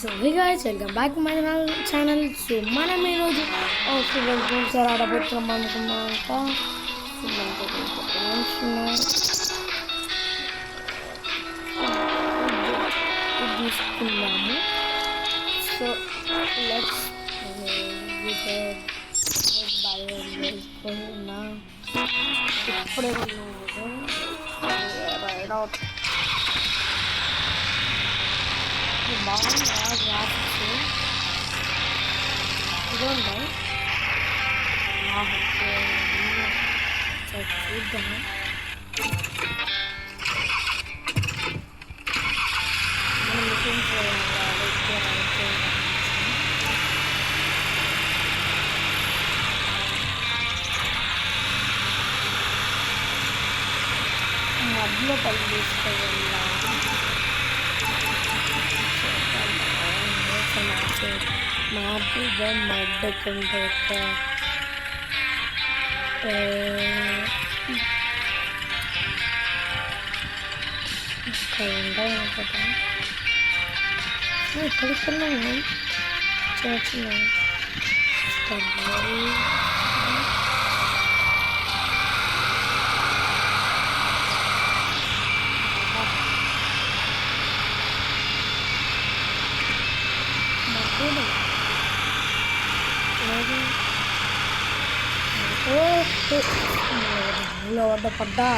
So hey guys welcome back my channel. So మనం ఈరోజు football games ఆడబోతున్నాం అనుకున్నాక తీసుకున్నాము. So let's వేసుకున్నా ఇప్పుడే రైడ్ అవుట్ బాగుంది గ్రాఫిక్స్ ఇదిగోండి. చూద్దాం మనం మిషన్ మధ్యలో పని తీసుకోవాలి. మ్యాప్ మడ్ కింద ఇక్కడ ఉంటాయి అనుకుంటా. ఇక్కడికన్నా ఉన్నాయి చిన్న చిన్న వద్ద పడ్డా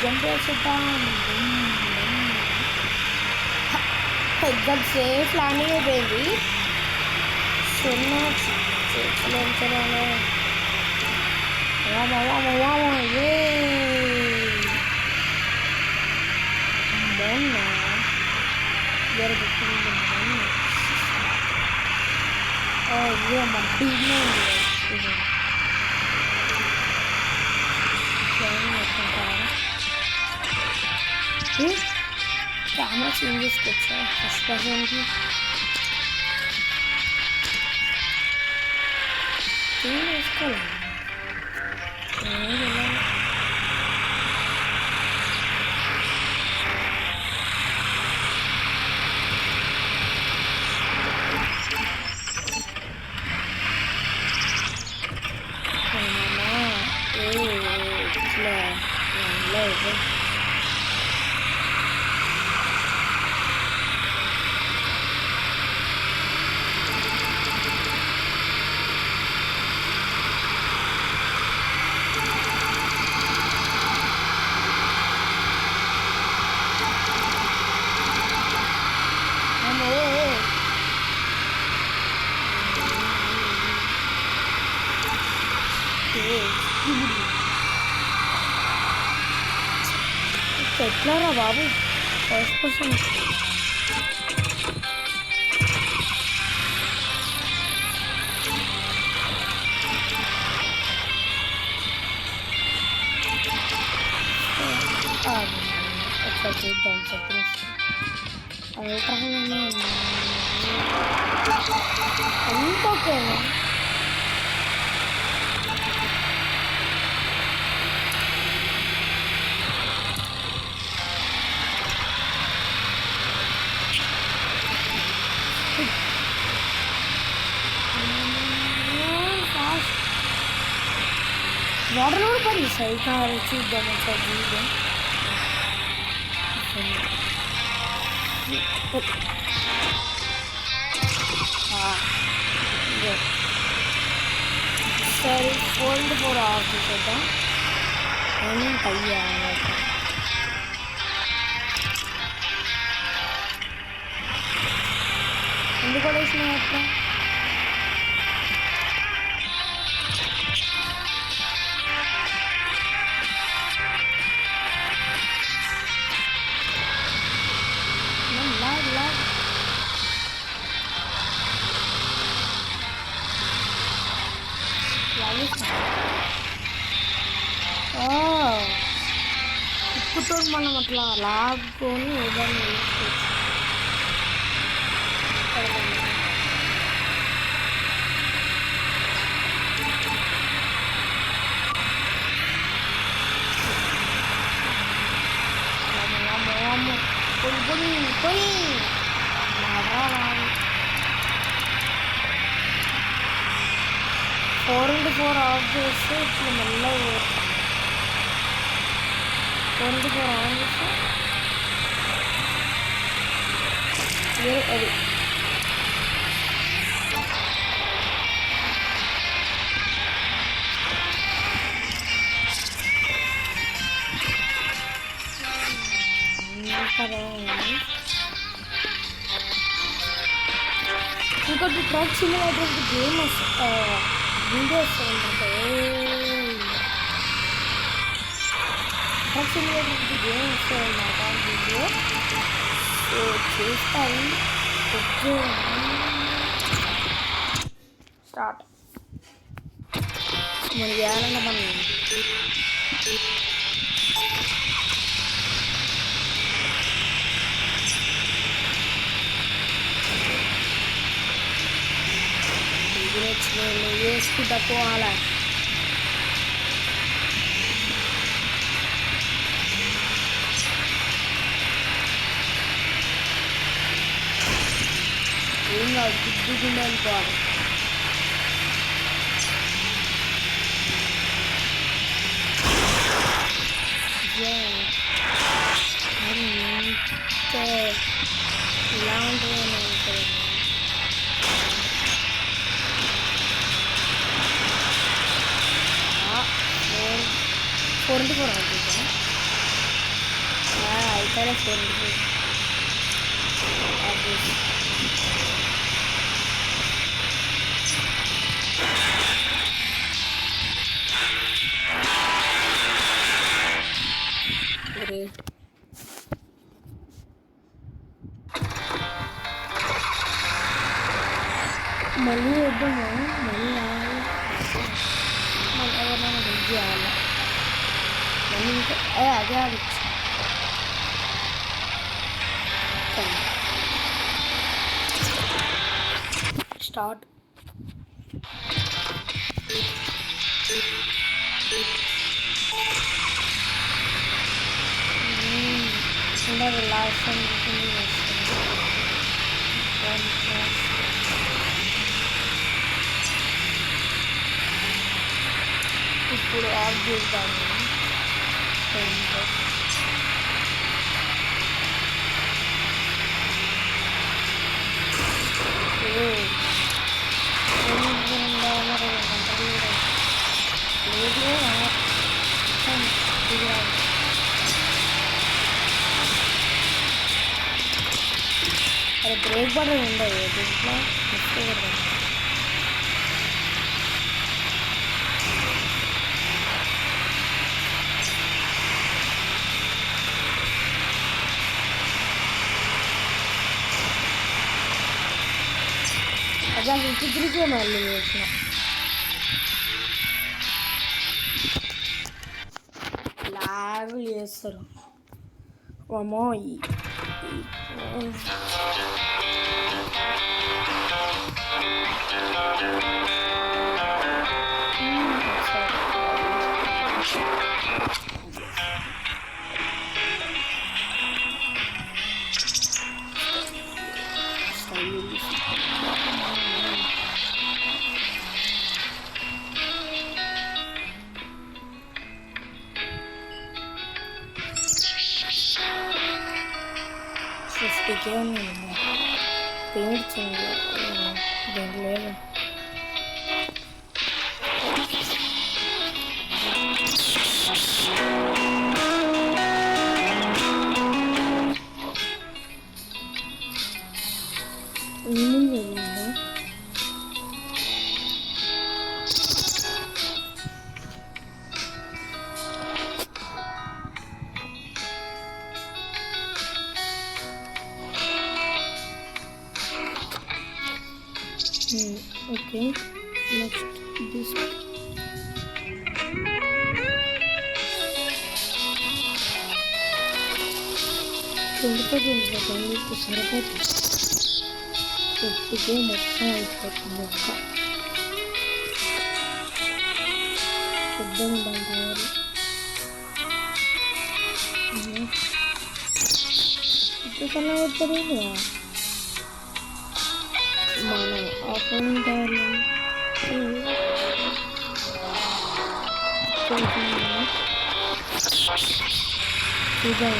జంప్ వేసేద్దాం. ఎగ్జామ్ సేఫ్ ల్యాండింగ్ అయిపోయింది. సున్నా బాగున్నా జరుగుతుంది. మా టీమ్లో ఉంది. కెమెరా చేంజ్ చేసుకోవచ్చా ఫస్ట్ పర్సన్కి? చేంజ్ చేసుకోవాలి. ఎట్లారా బాబు ఫస్ట్ పర్సన్ ఎట్లా చూద్దాం చెప్పేసి అంత ఓకేనా? వాటర్ కూడా పడి సైకా చూద్దాం ఒకసారి చూద్దాం. సరే ఫోల్డ్ కూడా ఆఫ్ చేద్దాం. అయ్యా ఎందుకు వేసినా అట్లా? ఉప్పుతో మనం అట్లా లాక్కొని ఏదైనా వేసుకోవచ్చు. పోయి పోయి 4x4 ఆఫ్ చేస్తే ఇట్లా మెల్లగా 4x4 ఆన్ చేస్తే అది ఇంకోటి ట్రక్ సిమ్యులేటర్ గేమ్ వీడియో వస్తుందన్నమాట. ట్రక్ సిమ్యులేటర్ గేమ్ వస్తుందన్నమాట వీడియో. సో చేస్తాను స్టార్ట్. మనం చేయాలన్నా మనం వేసుకుంటా పోవాలా. ఏం కాదు దిద్దుకుండా అనుకోవాలి. ఇలా ఉంటుంది అనుకోండి. 4x4 అవుతుందా అయితే 4x4 మళ్ళీ వద్దాము. మళ్ళీ ఎవరైనా హెల్ప్ చేయాలి. మళ్ళీ ఇంకా అదే ఆడచ్చు. స్టార్ట్. ఉండదు లాస్ట్ ఇప్పుడు ఆఫ్ చేద్దాము. అది బ్రేక్ బటన్ ఉండదు దీంట్లో. అలా ఇంటికి మళ్ళీ చేసిన లాగు చేస్తారు. అమ్మో $50K ఉంది. పేమెంట్ చేయండి దేంట్లో లేదు. Okay, next this. సరిపోతుంది సరిపోతుంది. 50K మొత్తం అయిపోతుంది. ఒక్క పెద్దగా ఉండాలి. చూసాను తెలియదు మనం ఆఫ్లైన్ చూద్దాం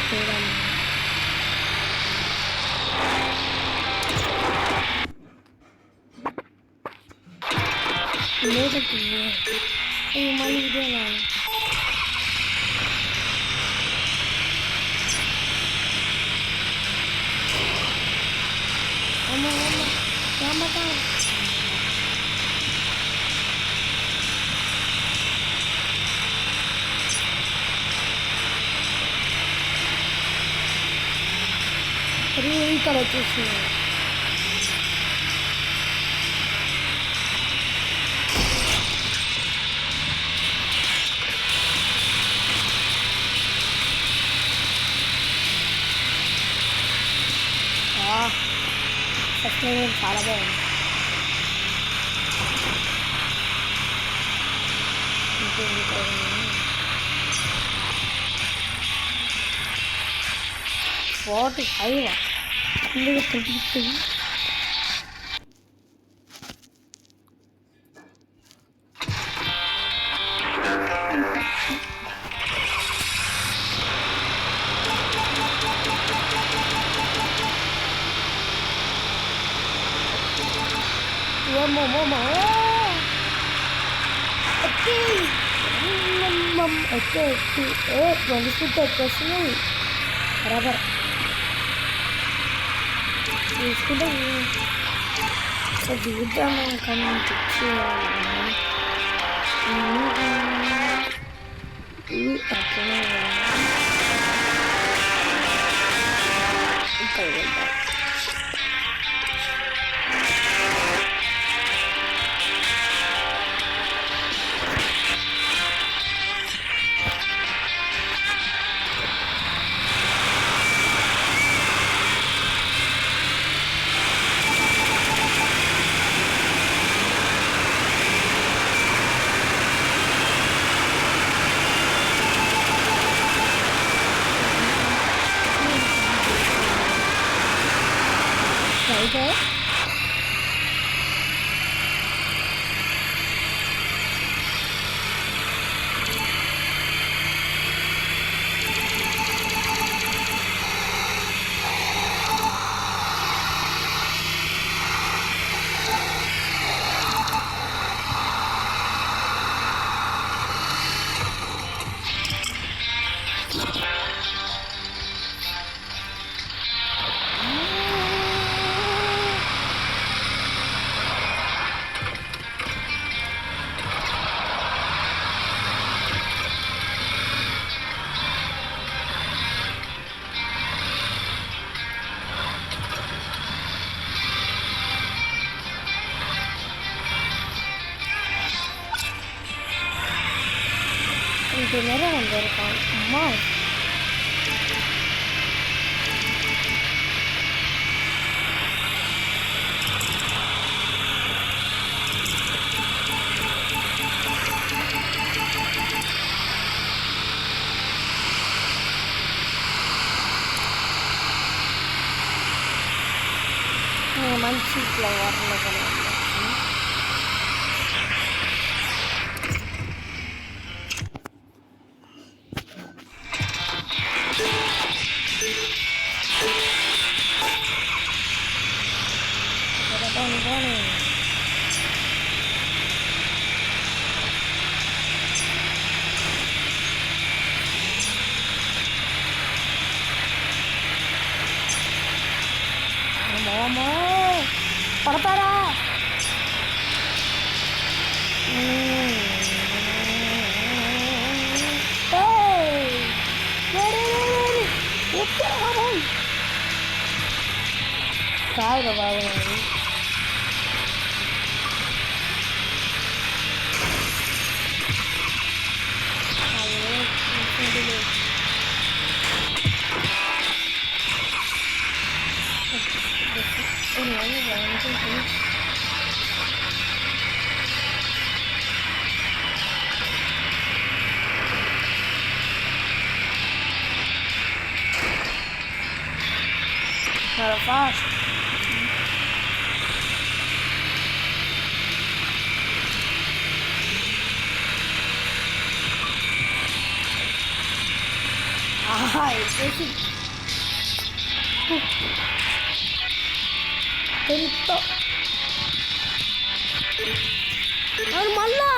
చూడాలి లేదండి మళ్ళీ ఇదేనా అమ్మ అమ్మ అది ఇక్కడ వచ్చేసింది సబ్స్క్రైబర్ చాలా బాగుంది ఫోర్టీ ఫైవ్ అందులో తెలుస్తుంది వచ్చేస్తున్నాయి బరాబర్ తీసుకుంటే దిగుతాము కానీ ఇవి అట్లనే ఇక్కడ వెళ్తాం అయితే ఇంకేమైనా దొరకాలి అమ్మా మంచి ఫ్లవర్లో కూడా పడతారా కాదు బాబు చాలా ఫాస్ట్. ఆహా ఎక్కేసి ఎంతో అవును మళ్ళా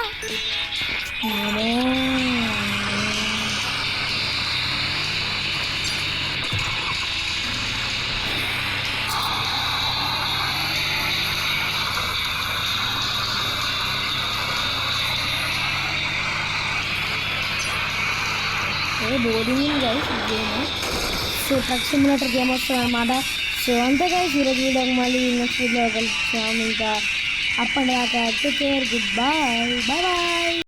boarding guys game. So truck simulator game వస్తుంది అనమాట. సో అంతే గైస్ ఈరోజు వీడియోకి మళ్ళీ నెక్స్ట్ వీడియో కలుస్తాం. ఇంకా అప్పటిదాకా take care, good bye, bye bye.